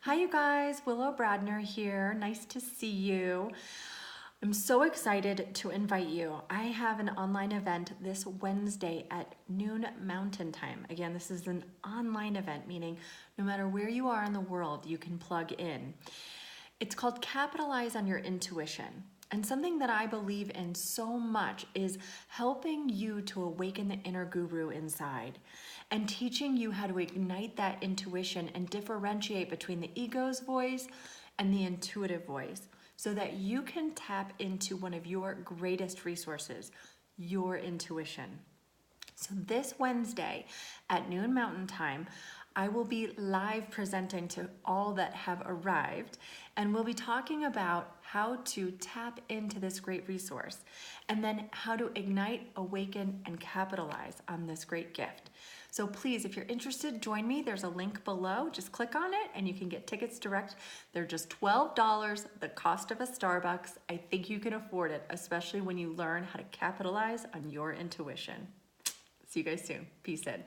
Hi, you guys. Willow Bradner here. Nice to see you. I'm so excited to invite you. I have an online event this Wednesday at noon Mountain Time. Again, this is an online event, meaning no matter where you are in the world, you can plug in. It's called Capitalize on Your Intuition. And something that I believe in so much is helping you to awaken the inner guru inside and teaching you how to ignite that intuition and differentiate between the ego's voice and the intuitive voice so that you can tap into one of your greatest resources, your intuition. So this Wednesday at noon Mountain Time, I will be live presenting to all that have arrived, and we'll be talking about how to tap into this great resource and then how to ignite, awaken, and capitalize on this great gift. So please, if you're interested, join me. There's a link below. Just click on it and you can get tickets direct. They're just $12, the cost of a Starbucks. I think you can afford it, especially when you learn how to capitalize on your intuition. See you guys soon. Peace in.